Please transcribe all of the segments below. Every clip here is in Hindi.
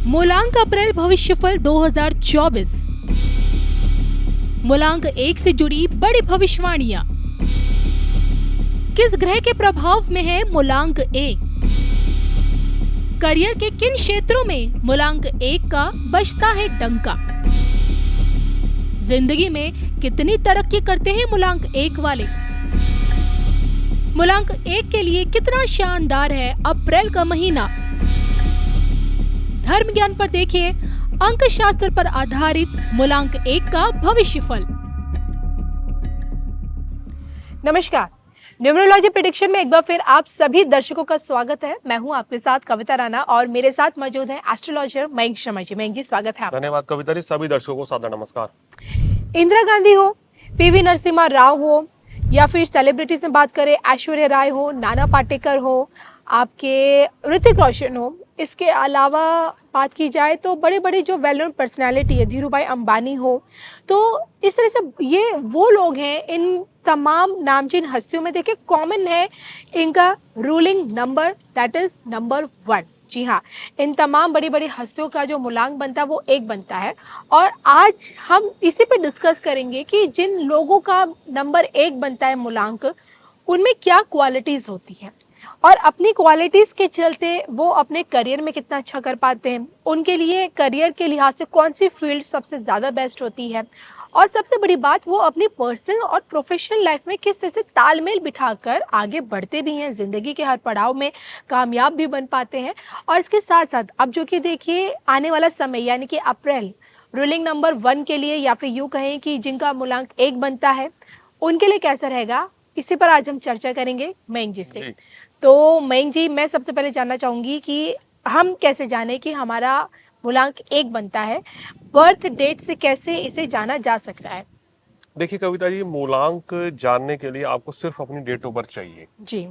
मूलांक अप्रैल भविष्यफल 2024। मूलांक 1 से जुड़ी बड़ी भविष्यवाणियां। किस ग्रह के प्रभाव में है मूलांक 1? करियर के किन क्षेत्रों में मूलांक 1 का बजता है डंका? जिंदगी में कितनी तरक्की करते हैं मूलांक 1 वाले? मूलांक 1 के लिए कितना शानदार है अप्रैल का महीना? धर्म ज्ञान पर देखिए अंक शास्त्र पर आधारित मूलांक 1 का भविष्यफल। नमस्कार, न्यूमरोलॉजी प्रेडिक्शन में एक बार फिर आप सभी दर्शकों का स्वागत है। मैं हूं आपके साथ कविता राणा और मेरे साथ मौजूद है एस्ट्रोलॉजर मयंक शर्मा जी। मयंक जी, स्वागत है आपका। धन्यवाद कविता जी, सभी दर्शकों को सादर नमस्कार। इंदिरा गांधी हो, पीवी नरसिम्हा राव हो, या फिर सेलिब्रिटीज में बात करें ऐश्वर्या राय हो, नाना पाटेकर हो, आपके ऋतिक रोशन हो, इसके अलावा बात की जाए तो बड़े बड़े जो वेल नोन पर्सनैलिटी है, धीरूभाई अंबानी हो, तो इस तरह से ये वो लोग हैं। इन तमाम नामचीन हस्तियों में देखिए कॉमन है इनका ruling number, that is number 1। जी हाँ, इन तमाम बड़ी बड़ी हस्तियों का जो मूलांक बनता है वो 1 बनता है। और आज हम इसी पे डिस्कस करेंगे कि जिन लोगों का नंबर 1 बनता है मूलांक, उनमें क्या क्वालिटीज होती हैं और अपनी क्वालिटीज के चलते वो अपने करियर में कितना अच्छा कर पाते हैं। उनके लिए करियर के लिहाज से कौन सी फील्ड सबसे ज़्यादा बेस्ट होती है, और सबसे बड़ी बात वो अपनी पर्सनल और प्रोफेशनल लाइफ में किस तरह से तालमेल बिठाकर आगे बढ़ते भी हैं, ज़िंदगी के हर पड़ाव में कामयाब भी बन पाते हैं। और इसके साथ साथ अब जो कि देखिए आने वाला समय यानी कि अप्रैल रूलिंग नंबर 1 के लिए, या फिर यूँ कहें कि जिनका मूलांक 1 बनता है, उनके लिए कैसा रहेगा, इसी पर आज हम चर्चा करेंगे मयंक जी से। तो मयंक जी, मैं सबसे पहले जानना चाहूँगी कि हम कैसे जाने कि हमारा मूलांक 1 बनता है, बर्थ डेट से कैसे इसे जाना जा सकता है? देखिए कविता जी, मूलांक जानने के लिए आपको सिर्फ अपनी डेट ऑफ बर्थ चाहिए। जी।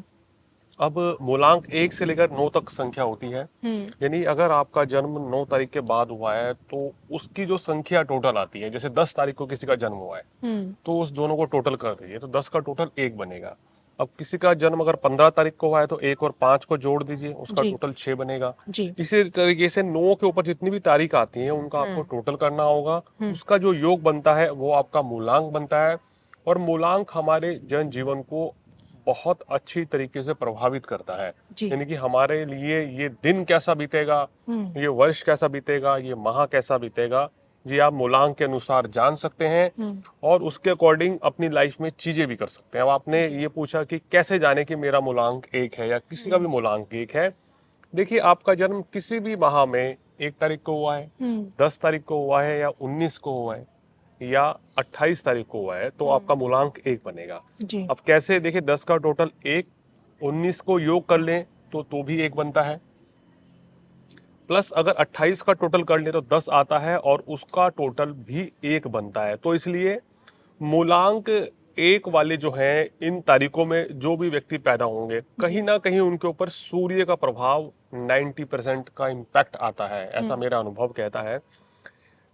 अब मूलांक 1 से लेकर 9 तक संख्या होती है। यानी अगर आपका जन्म 9 तारीख के बाद हुआ है तो उसकी जो संख्या टोटल आती है, जैसे 10 तारीख को किसी का जन्म हुआ है तो उस दोनों को टोटल कर दीजिए तो 10 का टोटल 1 बनेगा। अब किसी का जन्म अगर 15 तारीख को हुआ है तो 1 और 5 को जोड़ दीजिए, उसका टोटल 6 बनेगा। इसी तरीके से 9 के ऊपर जितनी भी तारीख आती है उनका आपको टोटल करना होगा। उसका जो योग बनता है वो आपका मूलांक बनता है। और मूलांक हमारे जन जीवन को बहुत अच्छी तरीके से प्रभावित करता है। यानी कि हमारे लिए ये दिन कैसा बीतेगा, ये वर्ष कैसा बीतेगा, ये माह कैसा बीतेगा, ये आप मूलांक के अनुसार जान सकते हैं और उसके अकॉर्डिंग अपनी लाइफ में चीजें भी कर सकते हैं। अब आपने ये पूछा कि कैसे जाने कि मेरा मूलांक 1 है या किसी का भी मूलांक 1 है। देखिए, आपका जन्म किसी भी माह में 1 तारीख को हुआ है, 10 तारीख को हुआ है या 19 को हुआ है या 28 तारीख को हुआ है तो आपका मूलांक 1 बनेगा। अब कैसे, देखिए 10 का टोटल 1, 19 को योग कर लें तो भी 1 बनता है, प्लस अगर 28 का टोटल कर लें तो 10 आता है और उसका टोटल भी 1 बनता है। तो इसलिए मूलांक 1 वाले जो हैं, इन तारीखों में जो भी व्यक्ति पैदा होंगे, कहीं ना कहीं उनके ऊपर सूर्य का प्रभाव 90% का इम्पैक्ट आता है, ऐसा मेरा अनुभव कहता है।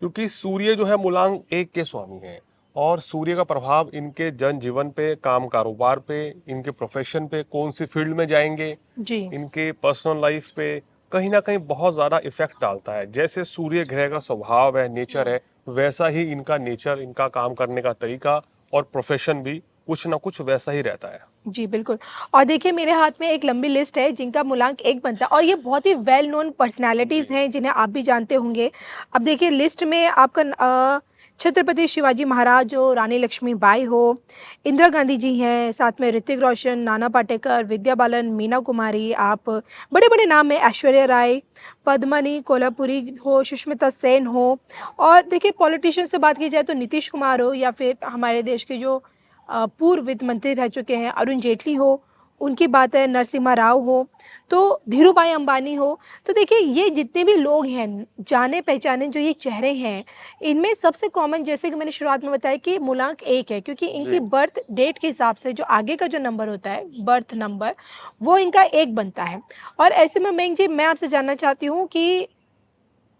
क्योंकि सूर्य जो है मूलांक 1 के स्वामी हैं और सूर्य का प्रभाव इनके जन जीवन पे, काम कारोबार पे, इनके प्रोफेशन पे, कौन सी फील्ड में जाएंगे, इनके पर्सनल लाइफ पे कहीं ना कहीं बहुत ज्यादा इफेक्ट डालता है। जैसे सूर्य ग्रह का स्वभाव है, नेचर है, वैसा ही इनका नेचर, इनका काम करने का तरीका और प्रोफेशन भी कुछ ना कुछ वैसा ही रहता है। जी बिल्कुल। और देखिए मेरे हाथ में एक लंबी लिस्ट है जिनका मूलांक 1 बनता है, और ये बहुत ही वेल नोन पर्सनैलिटीज़ हैं जिन्हें आप भी जानते होंगे। अब देखिए लिस्ट में आपका छत्रपति शिवाजी महाराज जो, रानी लक्ष्मीबाई हो, इंदिरा गांधी जी हैं, साथ में ऋतिक रोशन, नाना पाटेकर, विद्या बालन, मीना कुमारी, आप बड़े बड़े नाम हैं, ऐश्वर्या राय, पद्मनी कोल्हापुरी हो, सुष्मिता सेन हो। और देखिए पॉलिटिशियन से बात की जाए तो नीतीश कुमार हो, या फिर हमारे देश के जो पूर्व वित्त मंत्री रह चुके हैं अरुण जेटली हो, उनकी बात है, नरसिम्हा राव हो, तो धीरूभाई अंबानी हो। तो देखिए ये जितने भी लोग हैं, जाने पहचाने जो ये चेहरे हैं, इनमें सबसे कॉमन, जैसे कि मैंने शुरुआत में बताया कि मूलांक 1 है, क्योंकि इनकी बर्थ डेट के हिसाब से जो आगे का जो नंबर होता है, बर्थ नंबर, वो इनका 1 बनता है। और ऐसे में मयंक जी, मैं आपसे जानना चाहती हूँ कि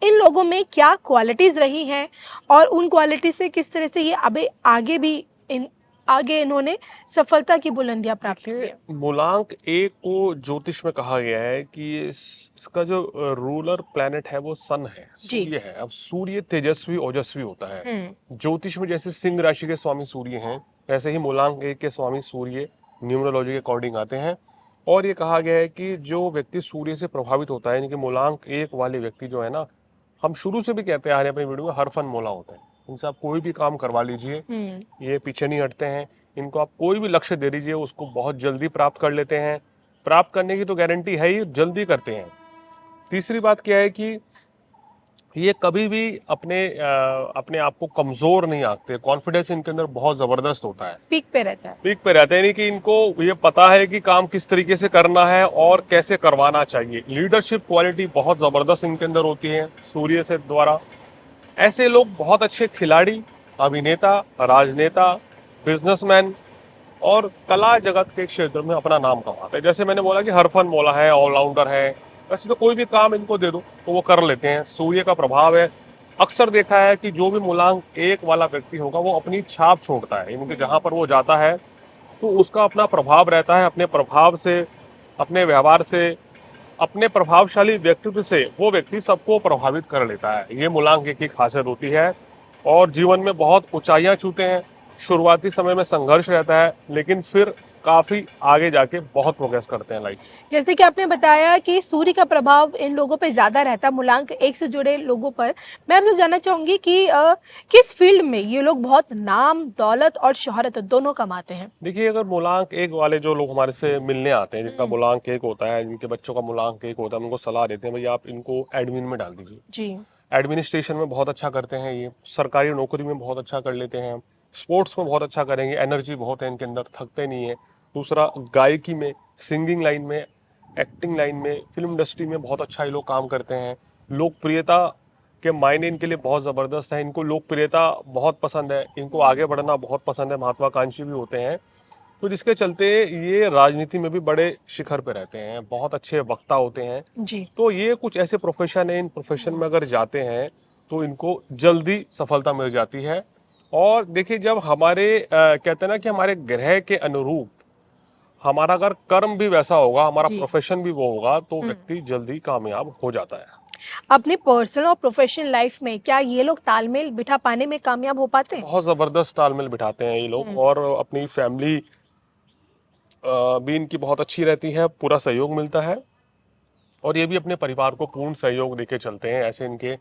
इन लोगों में क्या क्वालिटीज़ रही हैं और उन क्वालिटी से किस तरह से ये अभी आगे भी इन आगे इन्होंने सफलता की बुलंदियां प्राप्त की देखिए, है। मूलांक एक को ज्योतिष में कहा गया है कि इसका जो रूलर प्लेनेट है वो सन है, जी। सूर्य है। अब सूर्य तेजस्वी ओजस्वी होता है। हम्म। ज्योतिष में जैसे सिंह राशि के स्वामी सूर्य हैं, वैसे ही मूलांक एक के स्वामी सूर्य न्यूमरोलॉजी के अकॉर्डिंग आते हैं। और ये कहा गया है कि जो व्यक्ति सूर्य से प्रभावित होता है, यानी कि मूलांक एक वाले व्यक्ति जो है ना, हम शुरू से भी कहते आ रहे हैं अपनी वीडियो में, हर फन मोला होते हैं। इनसे आप कोई भी काम करवा लीजिए, ये पीछे नहीं हटते हैं। इनको आप कोई भी लक्ष्य दे दीजिए, उसको बहुत जल्दी प्राप्त कर लेते हैं। प्राप्त करने की तो गारंटी है ही, जल्दी करते हैं। तीसरी बात क्या है कि ये कभी भी अपने आप को कमजोर नहीं आंकते। कॉन्फिडेंस इनके अंदर बहुत जबरदस्त होता है, पीक पे रहता है। पीक पे रहते हैं। यानी कि इनको ये पता है कि काम किस तरीके से करना है और कैसे करवाना चाहिए। लीडरशिप क्वालिटी बहुत जबरदस्त इनके अंदर होती है सूर्य से द्वारा। ऐसे लोग बहुत अच्छे खिलाड़ी, अभिनेता, राजनेता, बिजनेसमैन और कला जगत के क्षेत्र में अपना नाम कमाते हैं। जैसे मैंने बोला कि हर फन मौला है, ऑलराउंडर है, वैसे तो कोई भी काम इनको दे दो तो वो कर लेते हैं। सूर्य का प्रभाव है। अक्सर देखा है कि जो भी मूलांक एक वाला व्यक्ति होगा वो अपनी छाप छोड़ता है, यानी कि जहां पर वो जाता है तो उसका अपना प्रभाव रहता है। अपने प्रभाव से, अपने व्यवहार से, अपने प्रभावशाली व्यक्तित्व से वो व्यक्ति सबको प्रभावित कर लेता है। ये मूलांक एक की खासियत होती है। और जीवन में बहुत ऊंचाइयां छूते हैं। शुरुआती समय में संघर्ष रहता है, लेकिन फिर काफी आगे जाके बहुत प्रोग्रेस करते हैं लाइफ। जैसे कि आपने बताया कि सूर्य का प्रभाव इन लोगों पे ज्यादा रहता है, मूलांक एक से जुड़े लोगों पर। मैं आपसे जानना चाहूंगी कि किस फील्ड में ये लोग बहुत नाम, दौलत और शोहरत दोनों कमाते हैं? देखिए, अगर मूलांक एक वाले जो लोग हमारे से मिलने आते हैं, जिनका हम्म। मूलांक एक होता है, जिनके बच्चों का मूलांक एक होता है, हम उनको सलाह देते हैं, भैया आप इनको एडमिन में डाल दीजिए। जी। एडमिनिस्ट्रेशन में बहुत अच्छा करते हैं ये, सरकारी नौकरी में बहुत अच्छा कर लेते हैं, स्पोर्ट्स में बहुत अच्छा करेंगे, एनर्जी बहुत है इनके अंदर, थकते नहीं है। दूसरा, गायकी में, सिंगिंग लाइन में, एक्टिंग लाइन में, फिल्म इंडस्ट्री में बहुत अच्छा ये लोग काम करते हैं। लोकप्रियता के मायने इनके लिए बहुत ज़बरदस्त है। इनको लोकप्रियता बहुत पसंद है, इनको आगे बढ़ना बहुत पसंद है, महत्वाकांक्षी भी होते हैं। तो जिसके चलते ये राजनीति में भी बड़े शिखर पे रहते हैं, बहुत अच्छे वक्ता होते हैं। जी। तो ये कुछ ऐसे प्रोफेशन है, इन प्रोफेशन में अगर जाते हैं तो इनको जल्दी सफलता मिल जाती है। और देखिए, जब हमारे कहते हैं ना कि हमारे ग्रह के अनुरूप हमारा अगर कर्म भी वैसा होगा, हमारा जी। प्रोफेशन भी वो होगा, तो व्यक्ति जल्दी कामयाब हो जाता है। अपनी पर्सनल और प्रोफेशनल लाइफ में क्या ये लोग तालमेल बिठा पाने में कामयाब हो पाते हैं? बहुत जबरदस्त तालमेल बिठाते हैं ये लोग। और अपनी फैमिली भी इनकी बहुत अच्छी रहती है, पूरा सहयोग मिलता है। और ये भी अपने परिवार को पूर्ण सहयोग देके चलते हैं, ऐसे इनके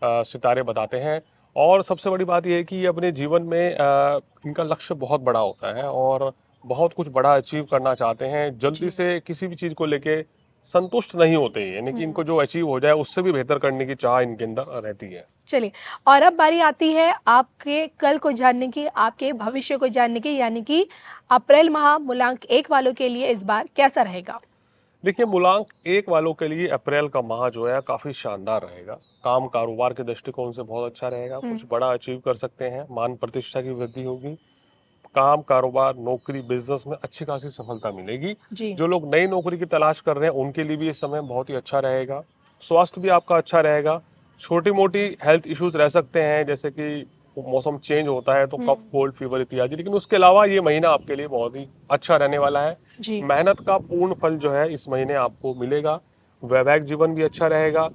सितारे बताते हैं। और सबसे बड़ी बात यह है कि ये अपने जीवन में इनका लक्ष्य बहुत बड़ा होता है और बहुत कुछ बड़ा अचीव करना चाहते हैं। जल्दी से किसी भी चीज़ को लेके संतुष्ट नहीं होते, यानी कि इनको जो अचीव हो जाए उससे भी बेहतर करने की चाह इनके अंदर रहती है। चलिए, और अब बारी आती है आपके कल को जानने की, आपके भविष्य को जानने की, यानी कि अप्रैल माह मूलांक एक वालों के लिए इस बार कैसा रहेगा? देखिए, मूलांक एक वालों के लिए अप्रैल का माह जो है काफी शानदार रहेगा। काम कारोबार के दृष्टिकोण से बहुत अच्छा रहेगा, कुछ बड़ा अचीव कर सकते हैं, मान प्रतिष्ठा की वृद्धि होगी। काम कारोबार, नौकरी, बिजनेस में अच्छी खासी सफलता मिलेगी। जी। जो लोग नई नौकरी की तलाश कर रहे हैं उनके लिए भी ये समय बहुत ही अच्छा रहेगा। स्वास्थ्य भी आपका अच्छा रहेगा। छोटी मोटी हेल्थ इश्यूज रह सकते हैं, जैसे कि मौसम चेंज होता है तो कफ, कोल्ड, फीवर इत्यादि, लेकिन उसके अलावा ये महीना आपके लिए बहुत ही अच्छा रहने वाला है। जी। मेहनत का पूर्ण फल जो है इस महीने आपको मिलेगा। वैवाहिक जीवन भी अच्छा रहेगा।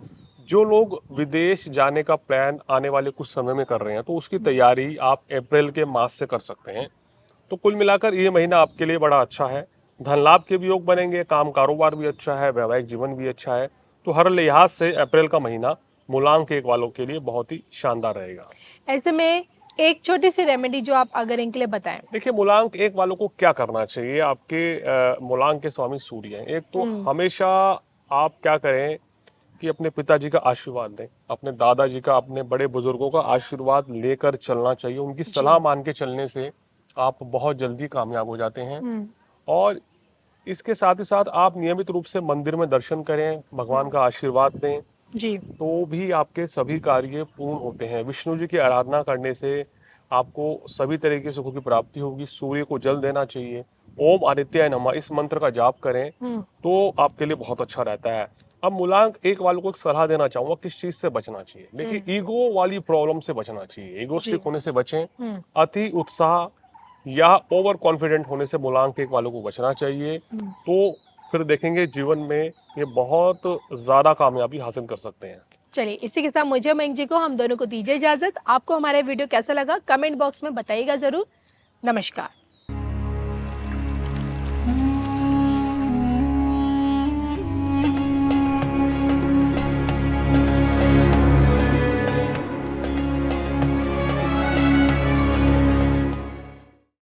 जो लोग विदेश जाने का प्लान आने वाले कुछ समय में कर रहे हैं तो उसकी तैयारी आप अप्रैल के मास से कर सकते हैं। तो कुल मिलाकर ये महीना आपके लिए बड़ा अच्छा है। धन लाभ के भी योग बनेंगे, काम कारोबार भी अच्छा है, वैवाहिक जीवन भी अच्छा है। तो हर लिहाज से अप्रैल का महीना मूलांक एक वालों के लिए बहुत ही शानदार रहेगा। ऐसे में एक छोटी सी रेमेडी जो आप अगर इनके लिए बताएं। देखिए, मूलांक एक वालों को क्या करना चाहिए। आपके मूलांक के स्वामी सूर्य हैं। एक तो हमेशा आप क्या करें कि अपने पिताजी का आशीर्वाद दें, अपने दादाजी का, अपने बड़े बुजुर्गों का आशीर्वाद लेकर चलना चाहिए। उनकी सलाह मान के चलने से आप बहुत जल्दी कामयाब हो जाते हैं। और इसके साथ ही साथ आप नियमित रूप से मंदिर में दर्शन करें, भगवान का आशीर्वाद दें, जी। तो भी आपके सभी कार्य पूर्ण होते हैं। विष्णु जी की आराधना करने से आपको सभी तरह के सुखों की प्राप्ति होगी। सूर्य को जल देना चाहिए। ओम आदित्याय नमः इस मंत्र का जाप करें तो आपके लिए बहुत अच्छा रहता है। अब मूलांक एक वालों को एक सलाह देना चाहूंगा, किस चीज से बचना चाहिए। देखिए, ईगो वाली प्रॉब्लम से बचना चाहिए, ईगोस्टिक होने से बचें। अति उत्साह, या ओवर कॉन्फिडेंट होने से मूलांक 1 वालों को बचना चाहिए। तो फिर देखेंगे जीवन में ये बहुत ज्यादा कामयाबी हासिल कर सकते हैं। चलिए, इसी के साथ मुझे मयंक जी को, हम दोनों को दीजिए इजाजत। आपको हमारा वीडियो कैसा लगा कमेंट बॉक्स में बताइएगा जरूर। नमस्कार।